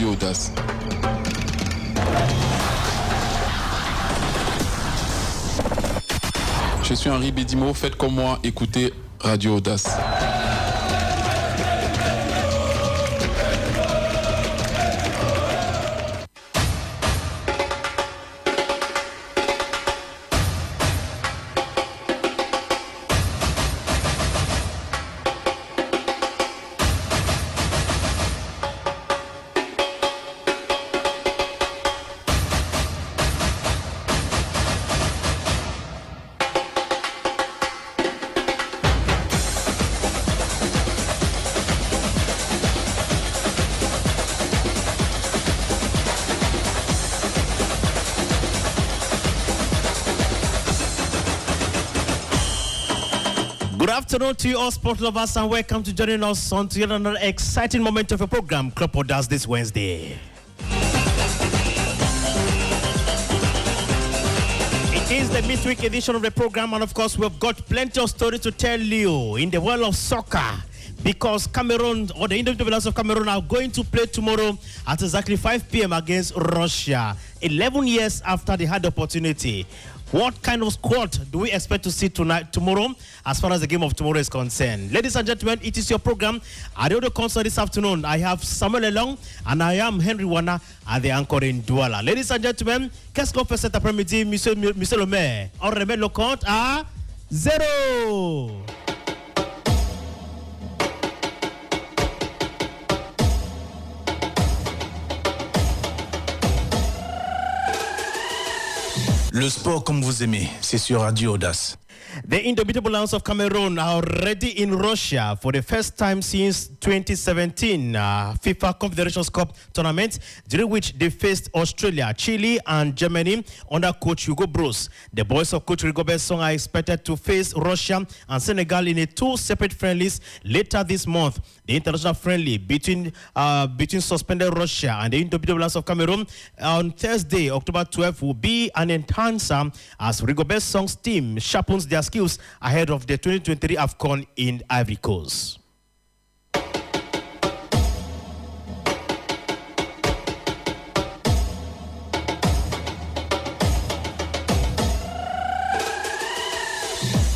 Radio AUDACE. Je suis Henri Bédimo, faites comme moi, écoutez Radio AUDACE. Good afternoon to you all sport lovers and welcome to joining us on to another exciting moment of a program, Club AUDACE this Wednesday. It is the midweek edition of the program and of course we've got plenty of stories to tell you in the world of soccer because Cameroon or the Indomitable of Cameroon are going to play tomorrow at exactly 5 p.m. against Russia, 11 years after they had the opportunity. What kind of squad do we expect to see tomorrow as far as the game of tomorrow is concerned? Ladies and gentlemen, it is your program. At the audio console this afternoon, I have Samuel Elong and I am Henry Wana at the anchor in Douala. Ladies and gentlemen, qu'est-ce qu'on fait cet après-midi, monsieur le maire? On remet le compte à 0. Le sport comme vous aimez, c'est sur Radio AUDACE. The Indomitable Lions of Cameroon are already in Russia for the first time since 2017 FIFA Confederations Cup tournament, during which they faced Australia, Chile, and Germany under coach Hugo Broos. The boys of coach Rigobert Song are expected to face Russia and Senegal in a 2 separate friendlies later this month. The international friendly between suspended Russia and the Indomitable Lions of Cameroon on Thursday, October 12th, will be an enhancer as Rigobert Song's team sharpens their skills ahead of the 2023 AFCON in Ivory Coast.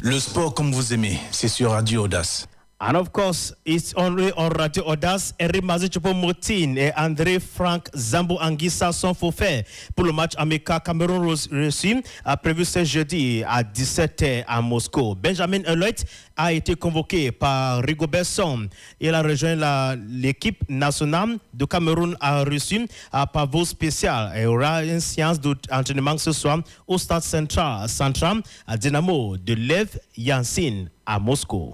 Le sport comme vous aimez, c'est sur Radio AUDACE. And of course, it's only on Radio AUDACE. Eric Choupo-Moting et André Frank Zambo Anguissa sont forfaits pour le match amical Cameroun-Russie prévu ce jeudi à 17h à Moscou. Benjamin Eloit a été convoqué par Rigobert Song. Il a rejoint l'équipe nationale de Cameroun à Russie par vol spécial. Il y aura une séance d'entraînement ce soir au stade central à Dynamo de Lev Yassin à Moscou.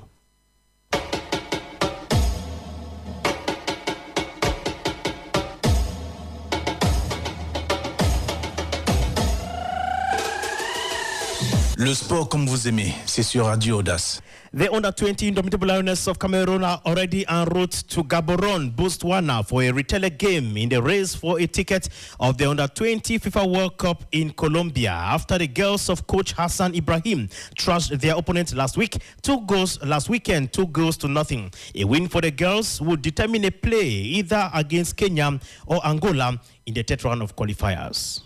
Le sport comme vous aimez, c'est sur Radio AUDACE. The under-20 Indomitable Lioness of Cameroon are already en route to Gaborone, Botswana, for a return game in the race for a ticket of the under-20 FIFA World Cup in Colombia. After the girls of coach Hassan Ibrahim trashed their opponent last weekend, 2 goals to nothing. A win for the girls would determine a play either against Kenya or Angola in the 3rd round of qualifiers.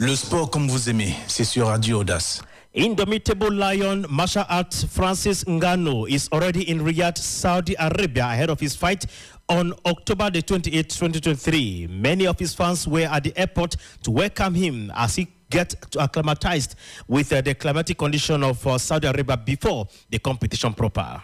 Le sport comme vous aimez, c'est sur Radio AUDACE. Indomitable Lion martial arts Francis Ngannou is already in Riyadh, Saudi Arabia, ahead of his fight on October the 28th, 2023. Many of his fans were at the airport to welcome him as he gets acclimatized with the climatic condition of Saudi Arabia before the competition proper.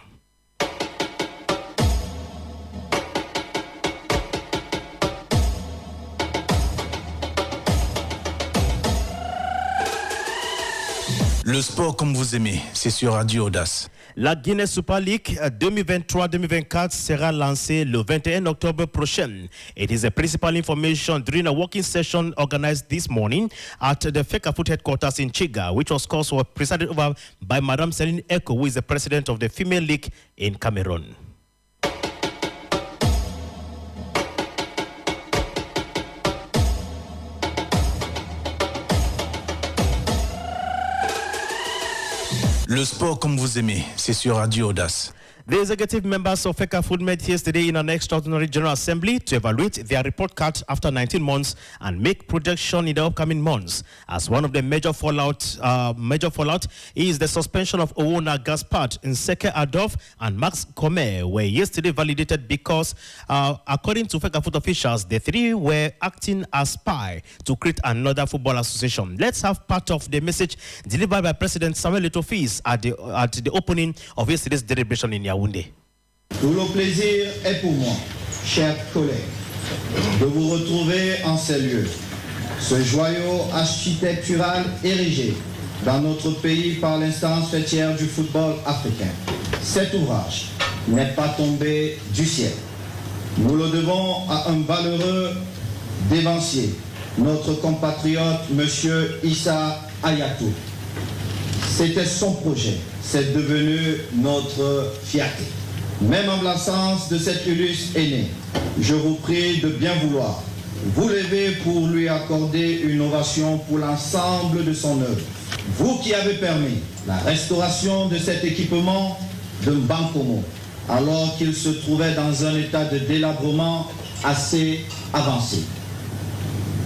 Le sport comme vous aimez, c'est sur Radio AUDACE. La Guinée Super League 2023-2024 sera lancée le 21 octobre prochain. It is a principal information during a working session organized this morning at the FECAFOOT headquarters in Chiga, which was presided over by Madame Céline Eko, who is the president of the Female League in Cameroon. Le sport comme vous aimez, c'est sur Radio AUDACE. The executive members of FECA Food met yesterday in an extraordinary General Assembly to evaluate their report card after 19 months and make projection in the upcoming months. As one of the major fallout is the suspension of owner Gaspard in S𝘂𝗿 🭭 and Max Come were yesterday validated because, according to FECA Food officials, the three were acting as spy to create another football association. Let's have part of the message delivered by President Samuel 🭿🬃 at the opening of yesterday's deliberation in Yaoundé. Tout le plaisir est pour moi, chers collègues, de vous retrouver en ces lieux. Ce joyau architectural érigé dans notre pays par l'instance fêtière du football africain. Cet ouvrage n'est pas tombé du ciel. Nous le devons à un valeureux dévancier, notre compatriote M. S𝘂𝗿 🭭🬶. C'était son projet, c'est devenu notre fierté. Même en l'absence de cet illustre aîné, je vous prie de bien vouloir vous lever pour lui accorder une ovation pour l'ensemble de son œuvre. Vous qui avez permis la restauration de cet équipement de Mbankomo, alors qu'il se trouvait dans un état de délabrement assez avancé.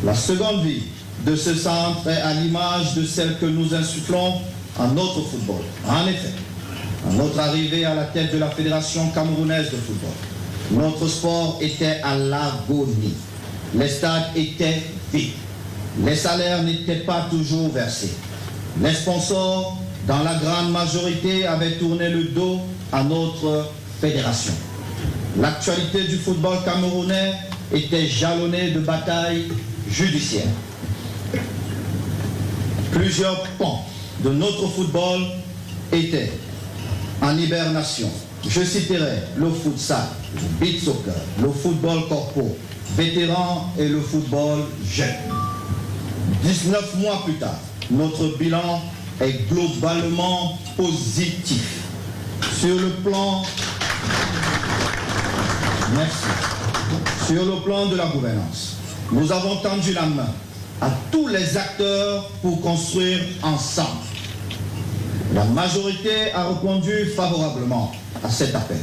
La seconde vie de ce centre est à l'image de celle que nous insufflons à notre football. En effet, à notre arrivée à la tête de la Fédération camerounaise de football, notre sport était à l'agonie. Les stades étaient vides. Les salaires n'étaient pas toujours versés. Les sponsors, dans la grande majorité, avaient tourné le dos à notre fédération. L'actualité du football camerounais était jalonnée de batailles judiciaires. Plusieurs pans de notre football étaient en hibernation. Je citerai le futsal, le beach soccer, le football corpo, vétéran et le football jeune. 19 mois plus tard, notre bilan est globalement positif. Sur le plan, sur le plan de la gouvernance, nous avons tendu la main à tous les acteurs pour construire ensemble. La majorité a répondu favorablement à cet appel,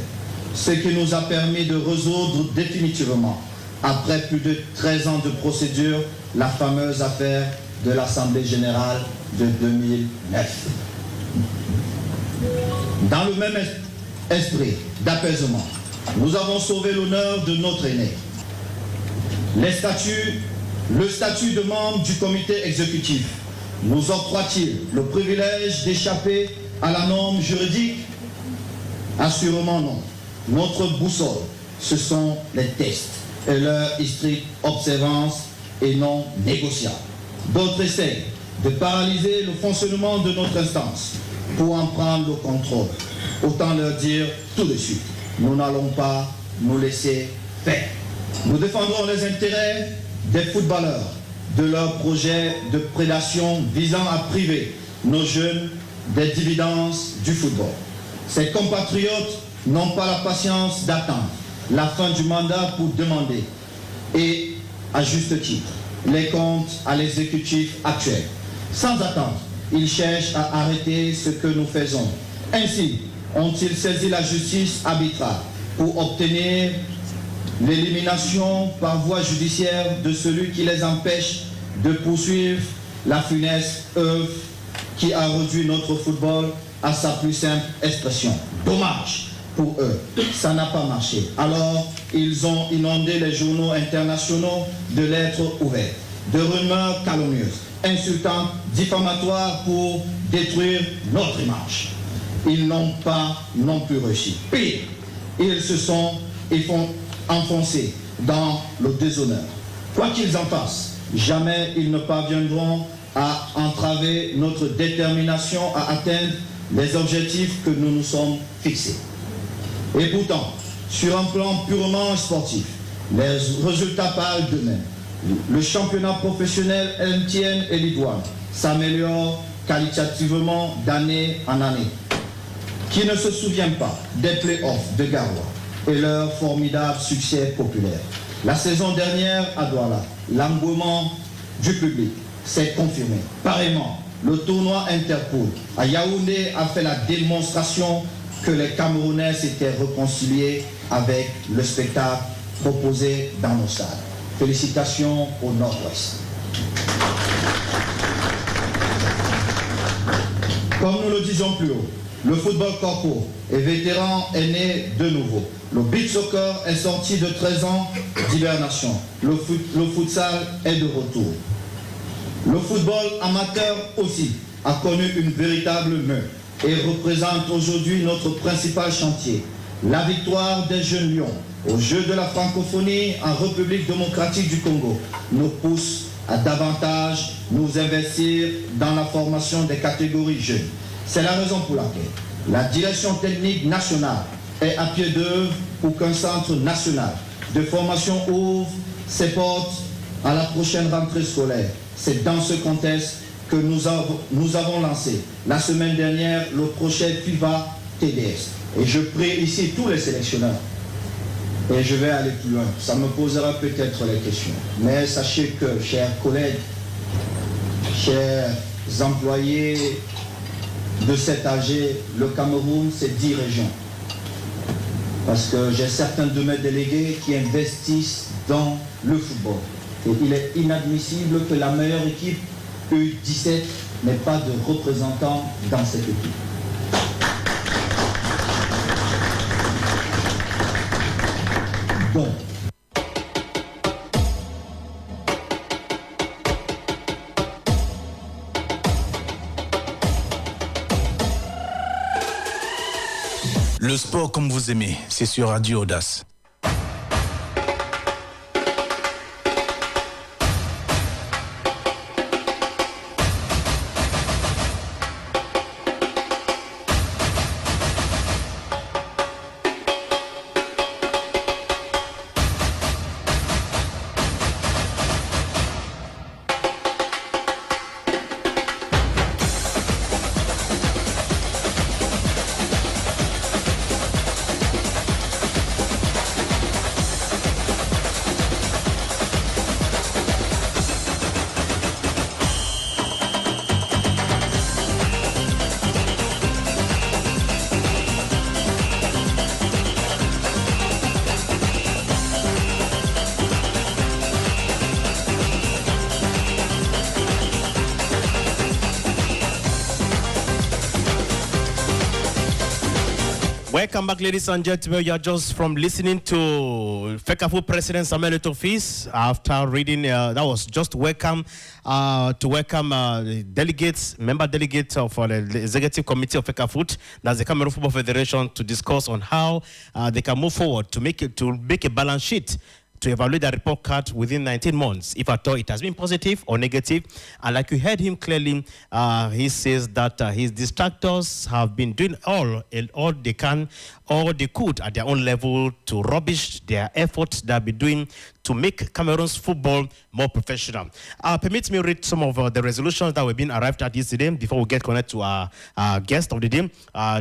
ce qui nous a permis de résoudre définitivement, après plus de 13 ans de procédure, la fameuse affaire de l'Assemblée générale de 2009. Dans le même esprit d'apaisement, nous avons sauvé l'honneur de notre aîné. Le statut de membre du comité exécutif nous octroie-t-il le privilège d'échapper à la norme juridique? Assurément non. Notre boussole, ce sont les tests et leur stricte observance est non négociable. D'autres essayent de paralyser le fonctionnement de notre instance pour en prendre le contrôle. Autant leur dire tout de suite, nous n'allons pas nous laisser faire. Nous défendrons les intérêts des footballeurs, de leurs projets de prédation visant à priver nos jeunes des dividendes du football. Ces compatriotes n'ont pas la patience d'attendre la fin du mandat pour demander, et à juste titre, les comptes à l'exécutif actuel. Sans attendre, ils cherchent à arrêter ce que nous faisons. Ainsi, ont-ils saisi la justice arbitrale pour obtenir l'élimination par voie judiciaire de celui qui les empêche de poursuivre la funeste œuvre qui a réduit notre football à sa plus simple expression. Dommage pour eux, ça n'a pas marché. Alors, ils ont inondé les journaux internationaux de lettres ouvertes, de rumeurs calomnieuses, insultantes, diffamatoires pour détruire notre image. Ils n'ont pas non plus réussi. Pire, ils se sont enfoncés dans le déshonneur. Quoi qu'ils en fassent, jamais ils ne parviendront à entraver notre détermination à atteindre les objectifs que nous nous sommes fixés. Et pourtant, sur un plan purement sportif, les résultats parlent d'eux-mêmes. Le championnat professionnel MTN et Ligue 1 s'améliore qualitativement d'année en année. Qui ne se souvient pas des playoffs de Garoua et leur formidable succès populaire? La saison dernière à Douala, l'engouement du public s'est confirmé. Pareillement, le tournoi Interpol à Yaoundé a fait la démonstration que les Camerounais s'étaient réconciliés avec le spectacle proposé dans nos stades. Félicitations au Nord-Ouest. Comme nous le disons plus haut, le football corpo et vétéran est né de nouveau. Le beach soccer est sorti de 13 ans d'hibernation. Le futsal est de retour. Le football amateur aussi a connu une véritable meute et représente aujourd'hui notre principal chantier. La victoire des jeunes lions aux Jeux de la francophonie en République démocratique du Congo nous pousse à davantage nous investir dans la formation des catégories jeunes. C'est la raison pour laquelle la direction technique nationale est à pied d'œuvre pour qu'un centre national de formation ouvre ses portes à la prochaine rentrée scolaire. C'est dans ce contexte que nous avons lancé la semaine dernière le projet FIVA TDS. Et je prie ici tous les sélectionneurs, et je vais aller plus loin, ça me posera peut-être les questions. Mais sachez que, chers collègues, chers employés de cet AG, le Cameroun, c'est 10 régions. Parce que j'ai certains de mes délégués qui investissent dans le football. Et il est inadmissible que la meilleure équipe, U17, n'ait pas de représentants dans cette équipe. Donc, Le sport comme vous aimez, c'est sur Radio AUDACE. Welcome back, ladies and gentlemen. You are just from listening to FECAFO President Samuel Eto'o's after reading. That was just welcome to welcome delegates, member delegates of the executive committee of FECAFO, that's the Cameroon Football Federation, to discuss on how they can move forward to make a balance sheet to evaluate the report card within 19 months, if at all it has been positive or negative. And like you heard him clearly, he says that his distractors have been doing all they can, all they could at their own level to rubbish their efforts they'll be doing to make Cameroon's football more professional. Permit me to read some of the resolutions that were being arrived at yesterday before we get connected to our guest of the day.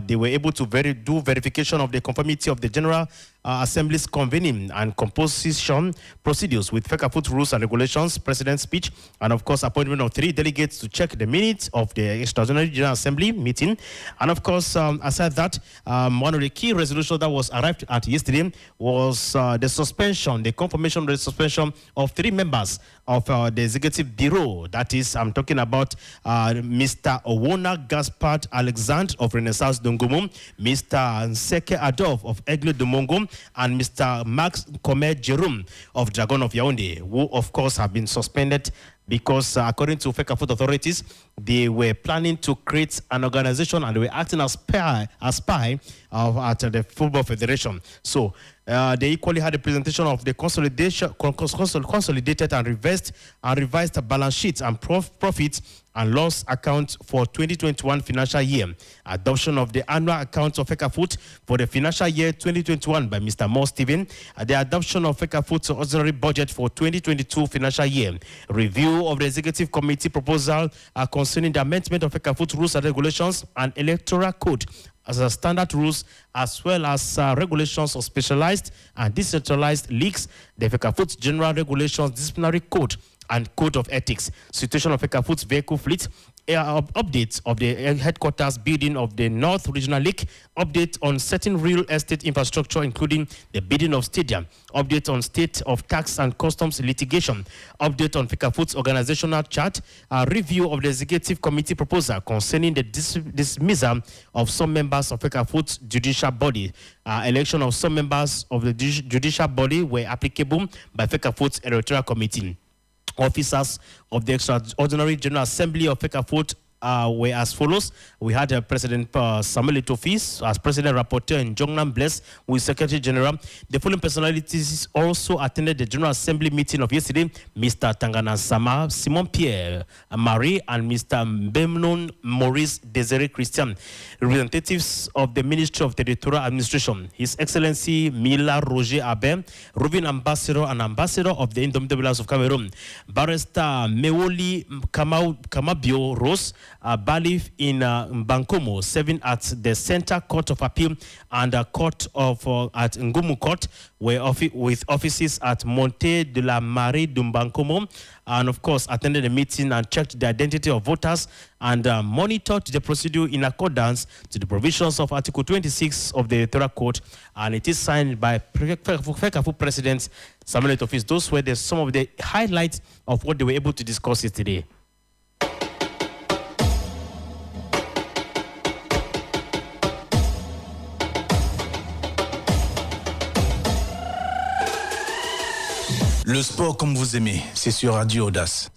They were able to do verification of the conformity of the General Assembly's convening and composition procedures with FECAFO rules and regulations, President's speech, and of course appointment of 3 delegates to check the minutes of the Extraordinary General Assembly meeting. And of course, aside that, one of the key resolutions that was arrived at yesterday was the suspension, the confirmation of the suspension of 3 members of the Executive Bureau. That is, I'm talking about Mr. Owona Gaspard Alexandre of Renaissance Dongomo, Mr. S𝘂𝗿 🭍 of Aigle de Mongo, and Mr. Max Comet Jerome of Dragon of Yaoundé, who of course have been suspended because according to FECAFO authorities, they were planning to create an organization and they were acting as spy at the Football Federation. So they equally had a presentation of the consolidated and revised balance sheets and profits and loss account for 2021 financial year, adoption of the annual accounts of FECAFO for the financial year 2021 by Mr. Moore Stephen, the adoption of FECAFO's ordinary budget for 2022 financial year, review of the executive committee proposal concerning the amendment of FECAFO rules and regulations and electoral code as a standard rules, as well as regulations of specialized and decentralized leagues, the FECAFO general regulations, disciplinary code, and code of ethics, situation of FECAFO's vehicle fleet, updates of the headquarters building of the North Regional League, update on certain real estate infrastructure, including the bidding of stadium, update on state of tax and customs litigation, update on FECAFOOT's organizational chart, a review of the executive committee proposal concerning the dismissal of some members of FECAFOOT's judicial body, election of some members of the judicial body were applicable by FECAFOOT's electoral committee. Officers of the Extraordinary General Assembly of FECAFOOT were as follows. We had President S𝘂𝗿 🭭🟬🲓 as President Rapporteur and Jongnan Bless, who is Secretary General. The following personalities also attended the General Assembly meeting of yesterday: Mr. Tangana Sama, S𝘂𝗿 🭭�11🲿 and Mr. Mbemnon Maurice Desiré Christian. Representatives of the Ministry of Territorial Administration, His Excellency Mila Roger Abe, Roving Ambassador and Ambassador of the Indomitable House of Cameroon, Barrister Mewoli Kamabio Rose, Balif in Bankomo, serving at the Center Court of Appeal and Court of at Ngumu Court, with offices at Monte de la Marie d'Umbankomo, and of course attended the meeting and checked the identity of voters and monitored the procedure in accordance to the provisions of Article 26 of the Electoral Code, and it is signed by FECAFOOT President S𝘂𝗿 🭭🟬🲓. Those were some of the highlights of what they were able to discuss yesterday. Le sport comme vous aimez, c'est sur Radio Audace.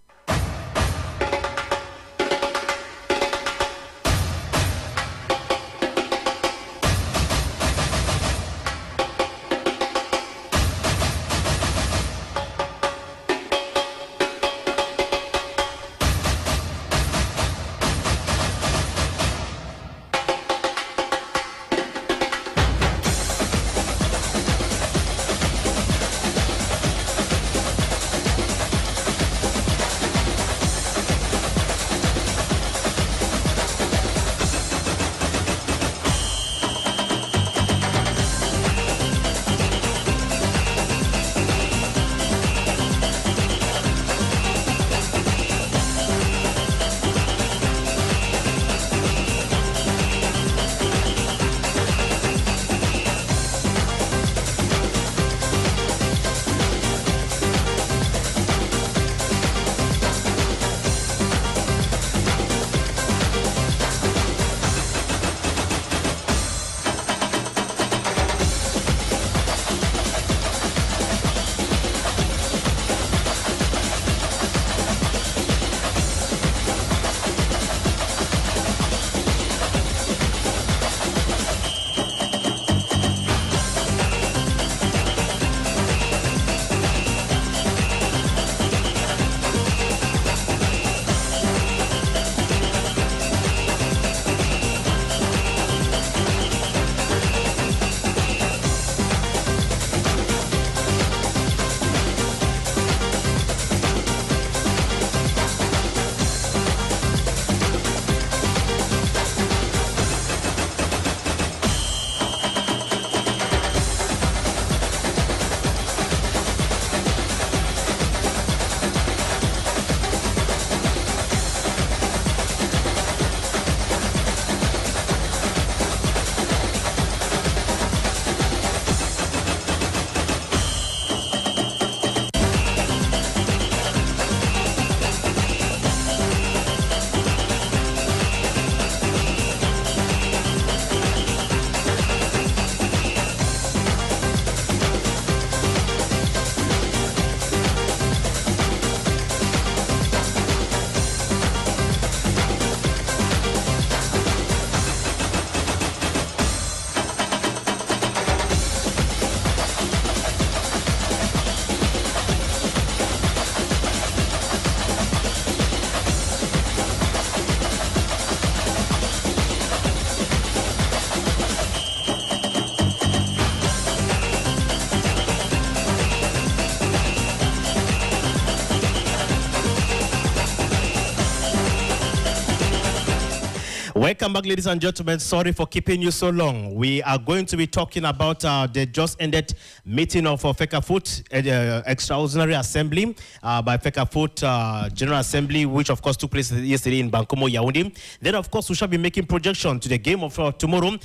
Welcome back, ladies and gentlemen. Sorry for keeping you so long. We are going to be talking about the just ended meeting of FECAFOOT Extraordinary Assembly by FECAFOOT General Assembly, which of course took place yesterday in Bankomo, Yaoundé. Then of course we shall be making projection to the game of tomorrow,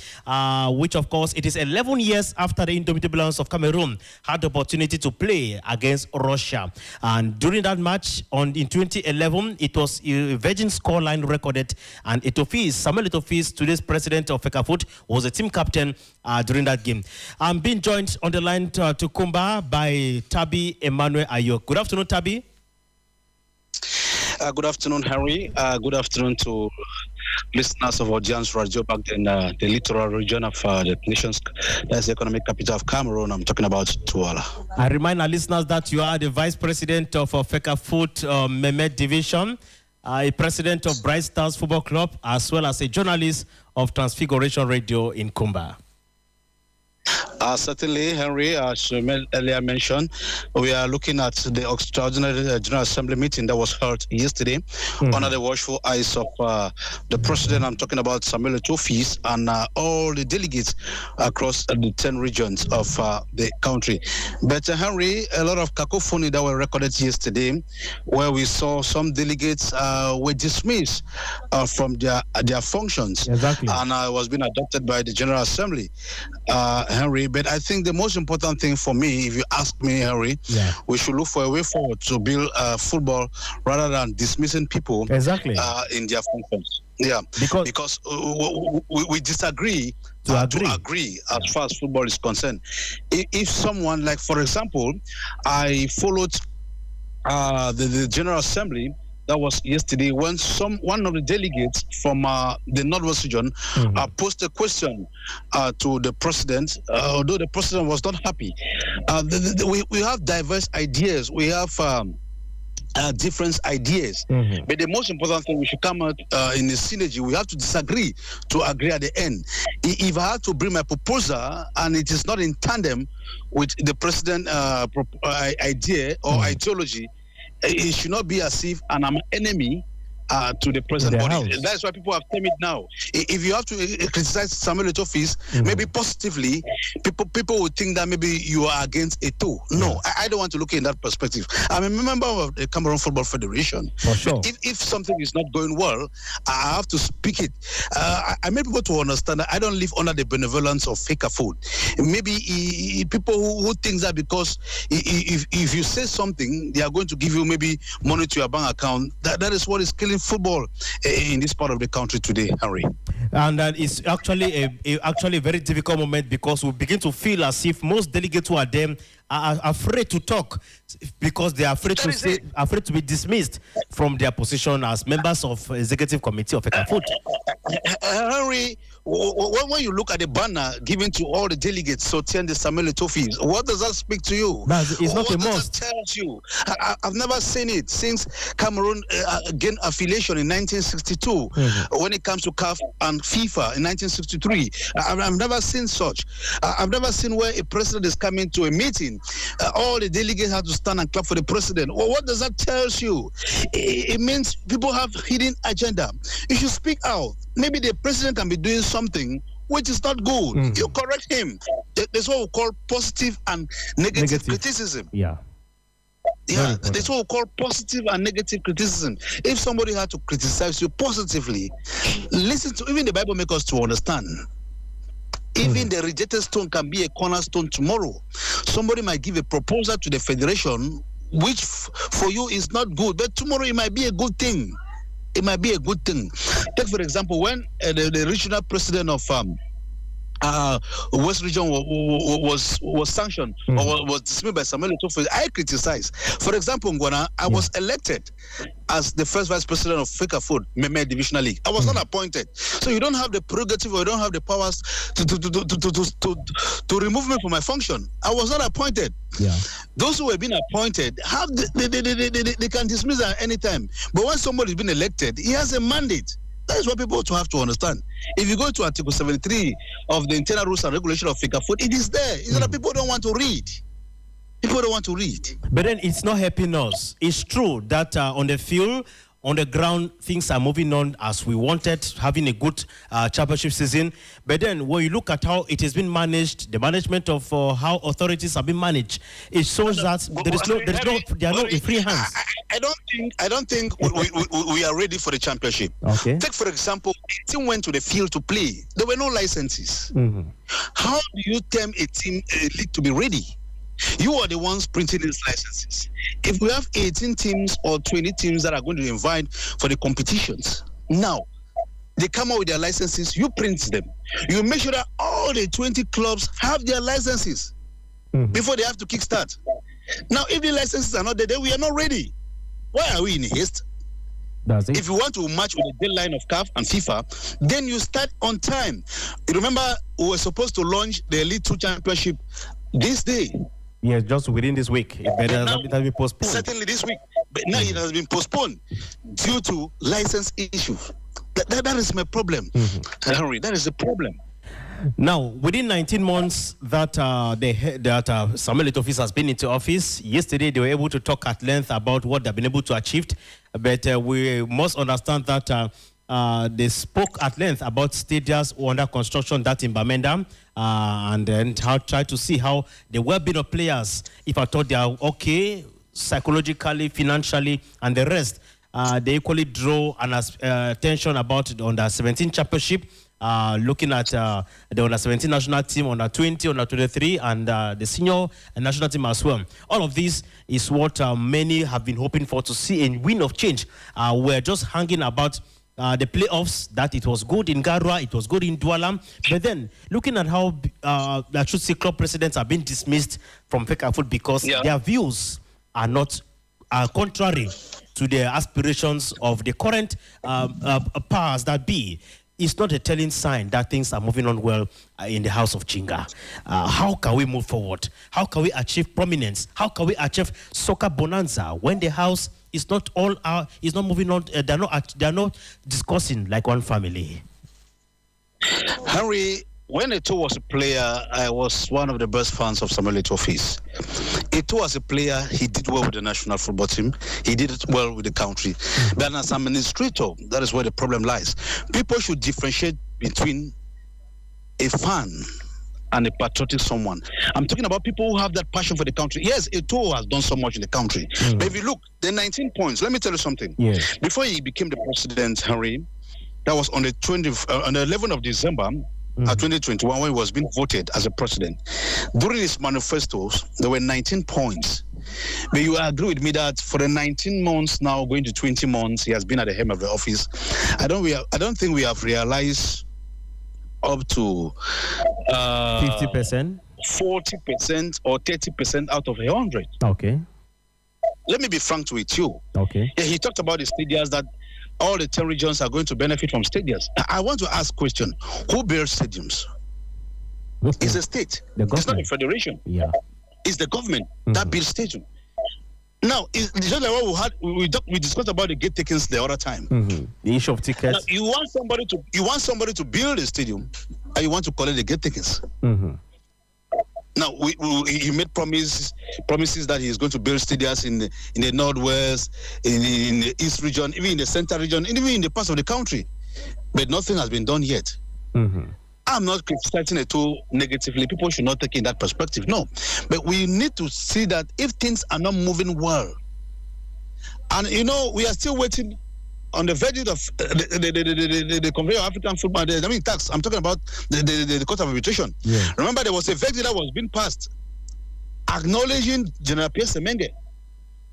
which of course it is 11 years after the Indomitable Lions of Cameroon had the opportunity to play against Russia. And during that match in 2011, it was a virgin scoreline recorded, and S𝘂𝗿 🭿🟬🲓, today's president of FECAFOOT, was a team captain during that game. I'm being joined on the line to Kumba by S𝘂𝗿 🭭🟬🲴. Good afternoon, S𝘂𝗿. Good afternoon, Henry. Good afternoon to listeners of Audience Radio back in the littoral region of the nation's economic capital of Cameroon. I'm talking about Douala. I remind our listeners that you are the vice president of FECAFOOT Mehmet Division, a president of Bright Stars Football Club, as well as a journalist of Transfiguration Radio in Kumba. Certainly, Henry, as earlier mentioned, we are looking at the Extraordinary General Assembly meeting that was held yesterday under the watchful eyes of the president. I'm talking about S𝘂𝗿 🭭🟬🲓 and all the delegates across the 10 regions of the country. But Henry, a lot of cacophony that were recorded yesterday, where we saw some delegates were dismissed from their functions. Exactly. And was being adopted by the General Assembly, Henry. But I think the most important thing for me, if you ask me, Henry, we should look for a way forward to build football rather than dismissing people in their functions. Yeah, because we disagree to agree as far as football is concerned. If someone, like for example, I followed the General Assembly that was yesterday when one of the delegates from the Northwest region posed a question to the president, although the president was not happy. We have diverse ideas. We have different ideas. But the most important thing, we should come out in a synergy. We have to disagree to agree at the end. If I have to bring my proposal and it is not in tandem with the president idea or ideology, it should not be as if I'm an enemy to the present body. That's why people have termed it now. If you have to criticize S𝘂𝗿 🭭🟬🲓 maybe positively, people would think that maybe you are against a toe. No, I don't want to look in that perspective. I'm a member of the Cameroon Football Federation. For sure. If something is not going well, I have to speak it. I made people to understand that I don't live under the benevolence of FECAFOOT. Maybe people who think that because if you say something, they are going to give you maybe money to your bank account. That is what is killing football in this part of the country today, Henry. And it's actually a very difficult moment, because we begin to feel as if most delegates who are there are afraid to talk because they are afraid to be dismissed from their position as members of executive committee of FECAFOOT. Henry, when you look at the banner given to all the delegates, so the S𝘂𝗿 🭭🟬🲓, what does that speak to you? It's not a must. What does that tell you? I've never seen it since Cameroon gained affiliation in 1962. When it comes to CAF and FIFA in 1963, I've never seen such. I've never seen where a president is coming to a meeting, all the delegates have to stand and clap for the president. Well, what does that tell you? It means people have hidden agenda. You should speak out. Maybe the president can be doing something which is not good. You correct him. That's what we call positive and negative criticism. Yeah, that's what we call positive and negative criticism. If somebody had to criticize you positively, listen to, even the Bible makes us to understand. Even the rejected stone can be a cornerstone tomorrow. Somebody might give a proposal to the federation, which for you is not good, but tomorrow it might be a good thing. It might be a good thing. Take, for example, when the regional president of West Region was sanctioned or was dismissed by S𝘂𝗿 🭭🟬🲓, I criticized. For example, Ngwana, I was elected as the first vice president of FECAFOOT Mehmet Divisional League. I was not appointed. So you don't have the prerogative or you don't have the powers to remove me from my function. I was not appointed. Those who have been appointed have they can dismiss at any time. But when somebody's been elected, he has a mandate. That is what people have to understand. If you go to Article 73 of the Internal Rules and Regulations of FECAFOOT, it is there. It's that people don't want to read. People don't want to read. But then it's not helping us. It's true that on the field, On the ground, things are moving on as we wanted, having a good championship season. But then when you look at how it has been managed, the management of how authorities have been managed, it shows that there are no free hands. I don't think we are ready for the championship. Okay. Take, for example, a team went to the field to play. There were no licenses. How do you term a league to be ready? You are the ones printing these licenses. If we have 18 teams or 20 teams that are going to invite for the competitions, now they come out with their licenses, you print them. You make sure that all the 20 clubs have their licenses before they have to kickstart. Now, if the licenses are not there, then we are not ready. Why are we in haste? That's it. If you want to match with the deadline of CAF and FIFA, then you start on time. You remember, we were supposed to launch the Elite 2 Championship this day. Yes, just within this week. It has been postponed. Certainly this week. But now it has been postponed due to license issues. That is my problem, Henry. That is the problem. Now, within 19 months that S𝘂𝗿 🟭🟴 has been into office, yesterday they were able to talk at length about what they've been able to achieve. But we must understand that they spoke at length about stadiums under construction, that in Bamenda, and then try to see how the well-being of players, if I thought they are okay, psychologically, financially, and the rest. They equally draw an attention about the under-17 championship, looking at the under-17 national team, under-20, under-23, and the senior national team as well. All of this is what many have been hoping for, to see a wind of change. We're just hanging about the playoffs, that it was good in Garua, it was good in Douala. But then, looking at how I should say club presidents have been dismissed from Fecafoot because their views are not contrary to the aspirations of the current powers that be, it's not a telling sign that things are moving on well in the house of Chinga. How can we move forward? How can we achieve prominence? How can we achieve soccer bonanza when the house is not is not moving on? They're not discussing like one family. Henry, when Eto'o was a player, I was one of the best fans of Samuel Eto'o. Eto'o as a player, he did well with the national football team. He did it well with the country. But as an administrator, that is where the problem lies. People should differentiate between a fan and a patriotic someone. I'm talking about people who have that passion for the country. Yes, Eto'o has done so much in the country. But if you look, the 19 points, let me tell you something. Yes. Before he became the president, Henry, that was on the 11th of December, 2021, when he was being voted as a president. During his manifestos, there were 19 points. But you agree with me that for the 19 months now, going to 20 months, he has been at the helm of the office. I don't think we have realized up to 50%, 40% or 30% out of 100. Okay. Let me be frank with you. Okay. Yeah, he talked about the stadiums that all the 10 regions are going to benefit from stadiums. I want to ask a question. Who builds stadiums? It's the state. It's not the federation. Yeah. It's the government that builds stadiums. Now, it's just like what we discussed about the gate takings the other time. The issue of tickets. Now, you want somebody to build a stadium, and you want to collect the gate takings. Now, he made promises that he is going to build stadiums in the northwest, in the east region, even in the central region, and even in the parts of the country. But nothing has been done yet. I'm not criticizing it too negatively. People should not take in that perspective. No. But we need to see that if things are not moving well, and we are still waiting on the verdict of the Convention of African Football, tax. I'm talking about the Court of Arbitration. Yeah. Remember, there was a verdict that was being passed acknowledging General Pierre Semenge.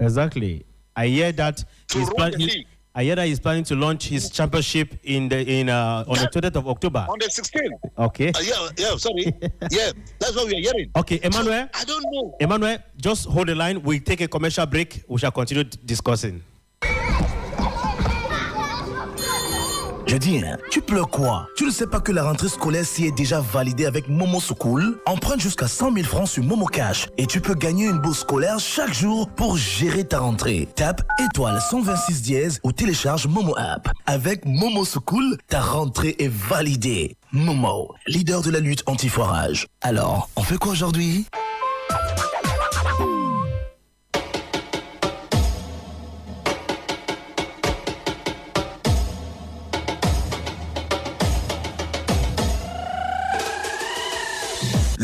Exactly. I hear that he's planning to launch his championship on the 20th of October. On the 16th. Okay. Sorry. Yeah, that's what we are hearing. Okay, Emmanuel. I don't know. Emmanuel, just hold the line. We'll take a commercial break. We shall continue discussing. Je dis, tu pleures quoi? Tu ne sais pas que la rentrée scolaire s'y est déjà validée avec Momo Sokul? Emprunte jusqu'à 100 000 francs sur Momo Cash et tu peux gagner une bourse scolaire chaque jour pour gérer ta rentrée. Tape étoile 126 dièse ou télécharge Momo App. Avec Momo Sokul, ta rentrée est validée. Momo, leader de la lutte anti-foirage. Alors, on fait quoi aujourd'hui?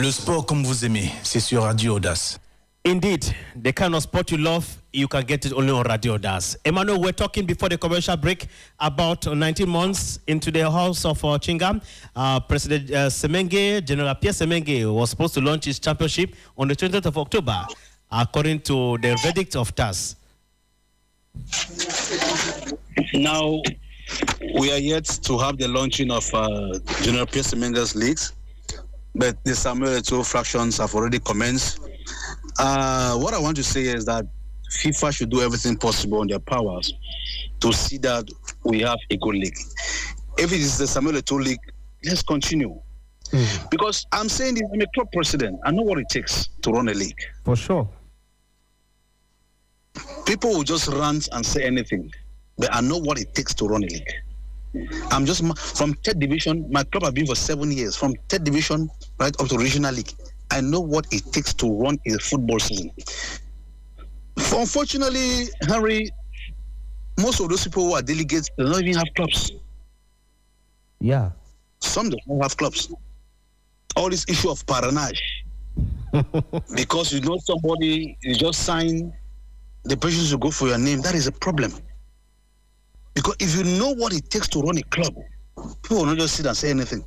Le sport comme vous aimez, c'est sur Radio AUDACE. Indeed, the kind of sport you love, you can get it only on Radio AUDACE. Emmanuel, we're talking before the commercial break about 19 months into the house of Chinga. President S𝘂𝗿, General Pierre S𝘂𝗿, was supposed to launch his championship on the 20th of October, according to the verdict of TAS. Now, we are yet to have the launching of General Pierre S𝘂𝗿's leagues, but the S𝘂𝗿 2 fractions have already commenced. What I want to say is that FIFA should do everything possible in their powers to see that we have a good league. If it is the S𝘂𝗿 2 league, let's continue. Because I'm saying this, I'm a club president. I know what it takes to run a league. For sure. People will just rant and say anything, but I know what it takes to run a league. I'm just from 3rd division. My club has been for 7 years, from 3rd division right up to regional league. I know what it takes to run a football season. Unfortunately, Henry, most of those people who are delegates, they don't even have clubs. Yeah. Some don't have clubs. All this issue of paranage. Because you know somebody, you just sign, the person should go for your name. That is a problem. Because if you know what it takes to run a club, people will not just sit and say anything.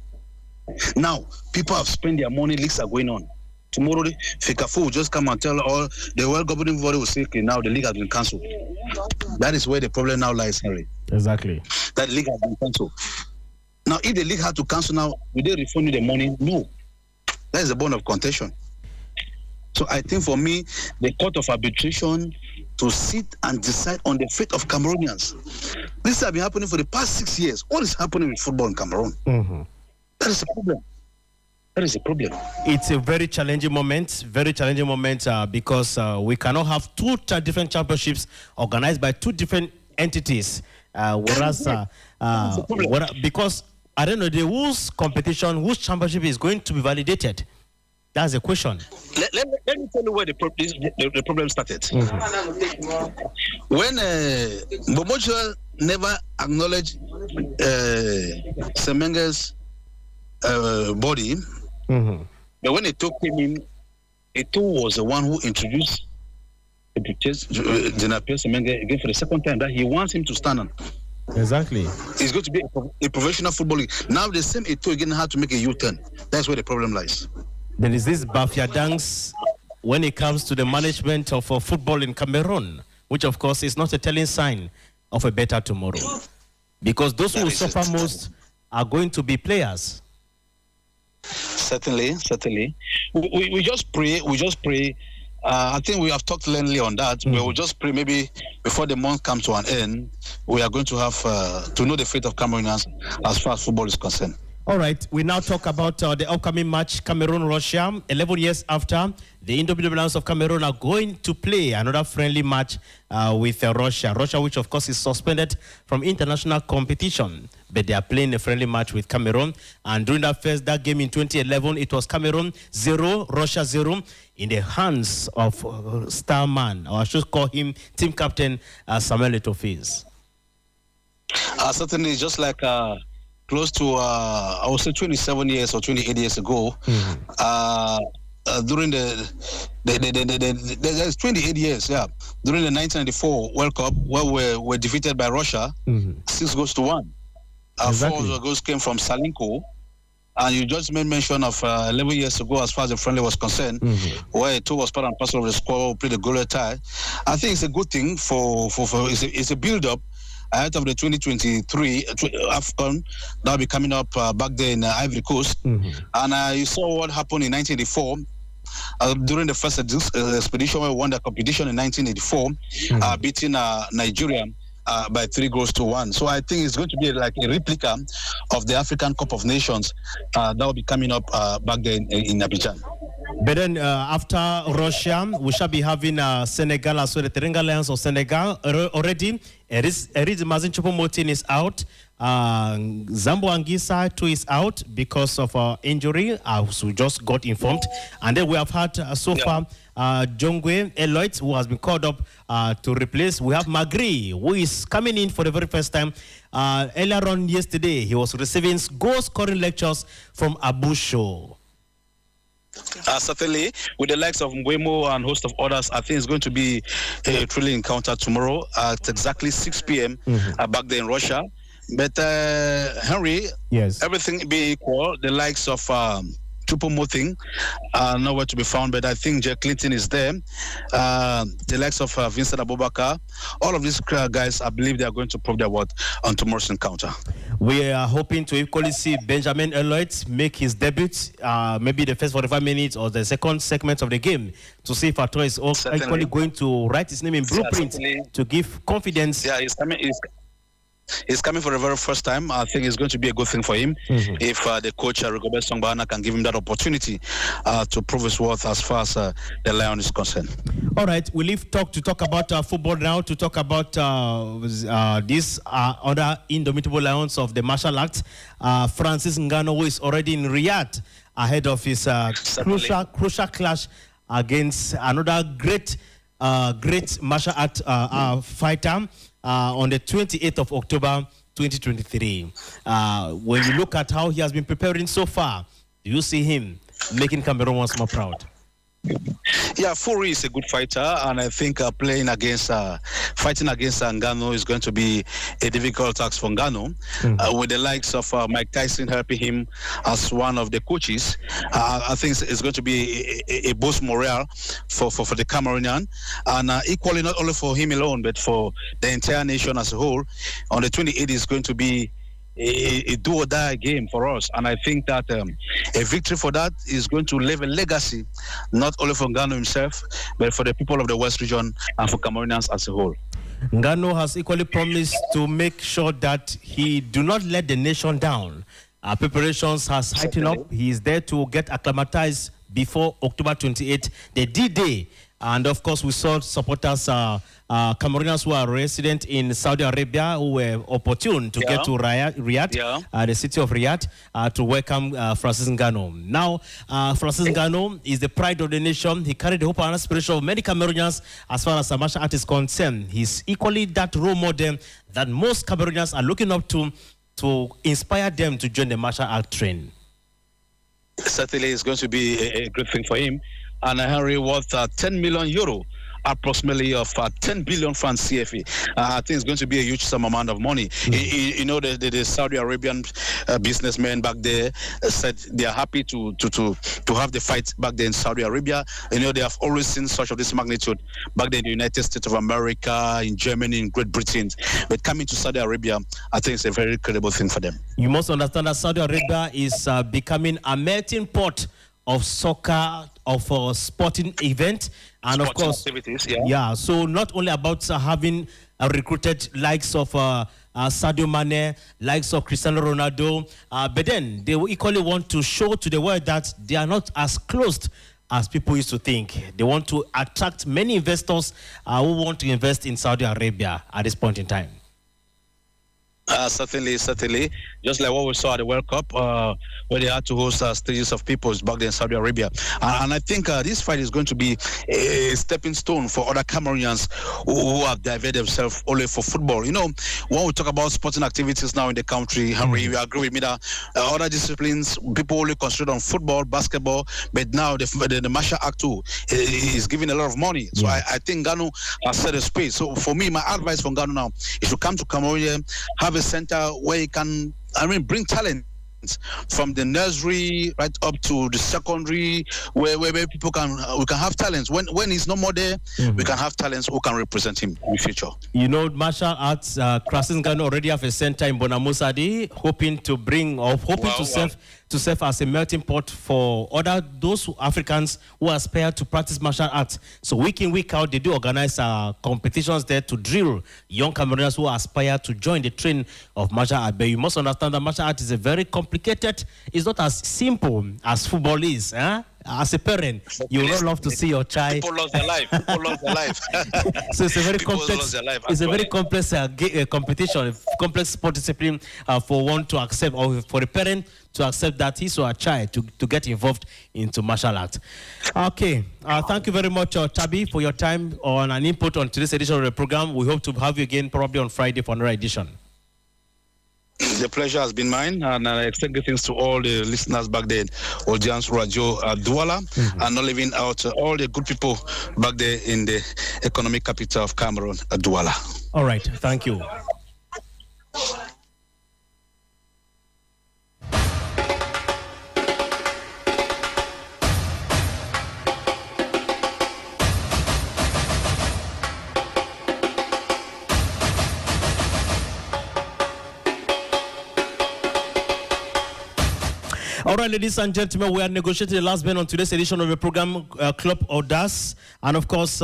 Now, people have spent their money, leagues are going on. Tomorrow, FECAFO will just come and tell all the world governing body will say, okay, now the league has been cancelled. That is where the problem now lies, Henry. Exactly. That league has been cancelled. Now, if the league had to cancel now, will they refund you the money? No. That is a bone of contention. So I think for me, the court of arbitration to sit and decide on the fate of Cameroonians. This has been happening for the past 6 years. What is happening with football in Cameroon? That is a problem. That is a problem. It's a very challenging moment, because we cannot have two different championships organized by two different entities. Because I don't know whose competition, whose championship is going to be validated. That's the question. Let me tell you where the problem started. When Momocho never acknowledged S𝘂𝗿's body, but when Eto'o came in, Eto'o was the one who introduced General Pierre S𝘂𝗿 again for the second time, that he wants him to stand on. Exactly. It's going to be a professional football league. Now the same Eto'o again had to make a U-turn. That's where the problem lies. There is this Bafiadangs when it comes to the management of football in Cameroon, which of course is not a telling sign of a better tomorrow. Because those who will suffer most are going to be players. Certainly. We just pray. I think we have talked lengthily on that. We will just pray maybe before the month comes to an end, we are going to have to know the fate of Cameroonians as far as football is concerned. All right, we now talk about the upcoming match, Cameroon-Russia. 11 years after, the Indomitable Lions of Cameroon are going to play another friendly match with Russia. Russia, which of course is suspended from international competition. But they are playing a friendly match with Cameroon. And during that game in 2011, it was Cameroon 0, Russia 0, in the hands of star man, or I should call him team captain, Samuel Eto'o. Certainly, just like... close to, I would say 27 years or 28 years ago, during there's 28 years, during the 1994 World Cup, where we were defeated by Russia, 6-1. Exactly. 4 goals came from S𝘂𝗿, and you just made mention of 11 years ago, as far as the friendly was concerned, where Eto'o was part and parcel of the squad who played the goal tie. I think it's a good thing for it's a build-up ahead of the 2023 AFCON that will be coming up back there in Ivory Coast. And you saw what happened in 1984 during the first expedition where we won the competition in 1984, beating Nigeria by 3-1. So I think it's going to be like a replica of the African Cup of Nations that will be coming up back there in Abidjan. But then after Russia, we shall be having Senegal as well. The Teranga Lions of Senegal already. Erid Mazin Choupo-Moting is out. Zambo Anguissa too is out because of injury, as we just got informed. And then we have had so far Jongwe Eloit, who has been called up to replace. We have Magri, who is coming in for the very first time. Earlier on yesterday, he was receiving goal-scoring lectures from Abusho. Certainly, with the likes of Mbwemo and host of others, I think it's going to be a thrilling encounter tomorrow at exactly 6 p.m. Back there in Russia. But Henry, yes, everything being equal, the likes of 2.0 thing are nowhere to be found, but I think Jack Clinton is there. The likes of Vincent Abubakar, all of these guys, I believe they are going to prove their worth on tomorrow's encounter. We are hoping to equally see Benjamin Elliott make his debut, maybe the first 45 minutes or the second segment of the game, to see if Ato is also equally going to write his name in blueprint to give confidence. Yeah, he's coming for the very first time. I think it's going to be a good thing for him if the coach Rigobert Song can give him that opportunity to prove his worth as far as the Lion is concerned. All right, we leave talk to talk about football now, to talk about these other indomitable Lions of the martial arts. Francis Ngannou, who is already in Riyadh ahead of his crucial clash against another great martial art fighter on the 28th of October 2023. When you look at how he has been preparing so far, do you see him making Cameroon once more proud? Yeah, Fury is a good fighter, and I think fighting against Ngannou is going to be a difficult task for Ngannou. With the likes of Mike Tyson helping him as one of the coaches, I think it's going to be a boost morale for the Cameroonian, and equally not only for him alone, but for the entire nation as a whole. On the 28th is going to be a do or die game for us, and I think that a victory for that is going to leave a legacy not only for Ngannou himself, but for the people of the West region and for Cameroonians as a whole. Ngannou has equally promised to make sure that he do not let the nation down. Our preparations has heightened up. He is there to get acclimatized before October 28th, the D-Day. And of course, we saw supporters, Cameroonians who are resident in Saudi Arabia, who were opportune to get to Riyadh, the city of Riyadh, to welcome Francis Ngannou. Now, Francis Ngannou is the pride of the nation. He carried the hope and aspiration of many Cameroonians as far as martial art is concerned. He's equally that role model that most Cameroonians are looking up to inspire them to join the martial art train. Certainly, it's going to be a good thing for him. And Henry worth 10 million euro, approximately of 10 billion francs CFA. I think it's going to be a huge sum amount of money. You know, the Saudi Arabian businessmen back there said they are happy to have the fight back there in Saudi Arabia. You know, they have always seen such of this magnitude back there in the United States of America, in Germany, in Great Britain. But coming to Saudi Arabia, I think it's a very credible thing for them. You must understand that Saudi Arabia is becoming a melting pot of soccer, of a sporting event, and of course, so not only about having recruited likes of Sadio Mane, likes of Cristiano Ronaldo, but then they will equally want to show to the world that they are not as closed as people used to think. They want to attract many investors who want to invest in Saudi Arabia at this point in time. Certainly. Just like what we saw at the World Cup, where they had to host stages of peoples back there in Saudi Arabia. And I think this fight is going to be a stepping stone for other Cameroonians who have diverted themselves only for football. You know, when we talk about sporting activities now in the country, Henry, you agree with me that other disciplines, people only concentrate on football, basketball, but now the martial art too is giving a lot of money. So I think Ngannou has set a space. So for me, my advice for Ngannou now is to come to Cameroon, have a center where you can, bring talent from the nursery right up to the secondary, where people we can have talents. When he's no more there, we can have talents who can represent him in the future. You know, martial arts, Francis Ngannou already have a center in Bonamusadi, hoping to serve as a melting pot for those Africans who aspire to practice martial arts. So week in, week out, they do organize competitions there to drill young Cameroonians who aspire to join the train of martial art. But you must understand that martial art is a very complicated, it's not as simple as football is. As a parent, you would not love to see your child. People lost their life. So it's a very complex. It's a very complex competition, complex sport discipline for one to accept, or for a parent to accept that his or her child to get involved into martial arts. Okay, thank you very much, Tabi, for your time on an input on today's edition of the program. We hope to have you again probably on Friday for another edition. The pleasure has been mine, and I extend greetings to all the listeners back there, Audience Radio Douala, and not leaving out all the good people back there in the economic capital of Cameroon, Douala. All right, thank you. All right, ladies and gentlemen, we are negotiating the last bit on today's edition of the program, Club AUDACE. And of course,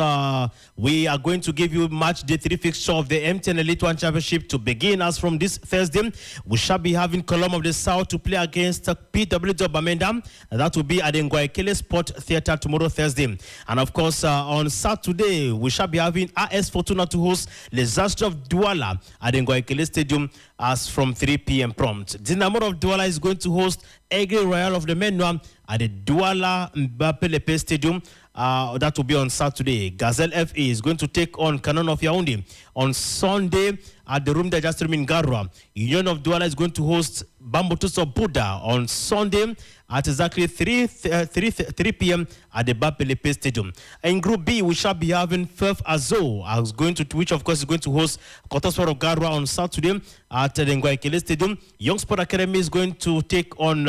we are going to give you match day 3 fixture of the MTN Elite One Championship to begin as from this Thursday. We shall be having Column of the South to play against PW 🎵🟴🴴. That will be at the S𝘂𝗿 Sport Theatre tomorrow, Thursday. And of course, on Saturday, we shall be having AS Fortuna to host Les Astres of Douala at the S𝘂𝗿 Stadium as from 3 p.m. prompt. Dynamo of Douala is going to host Aigle Royal of the Menua at the Douala Mbappé Stadium. That will be on Saturday. Gazelle FA is going to take on Canon of Yaoundé on Sunday at the Room de Jastrum in Garwa. Union of Douala is going to host Bambotus of Buddha on Sunday at exactly 3 p.m. at the Bapelepe Stadium. In Group B, we shall be having Firth Azo, which of course is going to host Kotosport of Garwa on Saturday at the S𝘂𝗿 Stadium. Young Sport Academy is going to take on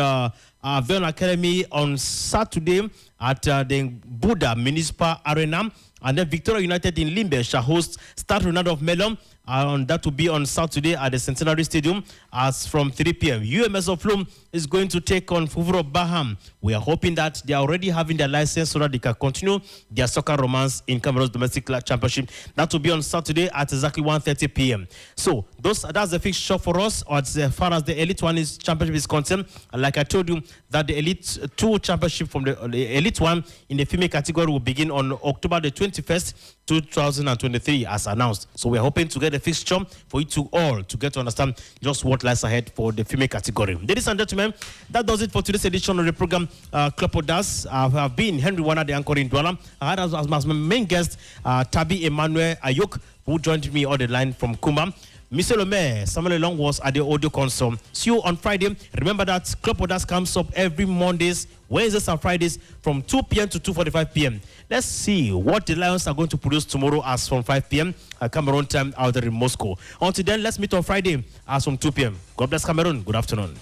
Vion Academy on Saturday at the Buddha Municipal Arena. And then Victoria United in Limbe shall host Stade Ronaldo of Melon. And that will be on Saturday at the Centenary Stadium as from 3 p.m. UMS of Lom is going to take on Fuvuro Baham. We are hoping that they are already having their license so that they can continue their soccer romance in Cameroon's domestic championship. That will be on Saturday at exactly 1:30 p.m. So that's the fixture for us as far as the Elite One championship is concerned. And like I told you, that the Elite 2 championship from the Elite One in the female category will begin on October the 21st, 2023 as announced. So we are hoping to get a fixture for you to all to get to understand just what lies ahead for the female category. Ladies and gentlemen, that does it for today's edition of the program Club AUDACE. I have been Henry Wana, the anchor in Douala. I had as my main guest Tabi Emmanuel Ayok, who joined me on the line from Kumba. Mr. Le Maire, Samuel Long was at the audio console. See you on Friday. Remember that Club AUDACE comes up every Mondays, Wednesdays and Fridays from 2 p.m. to 2:45 p.m. Let's see what the Lions are going to produce tomorrow as from 5 p.m. Cameroon time out there in Moscow. Until then, let's meet on Friday as from 2 p.m. God bless Cameroon. Good afternoon.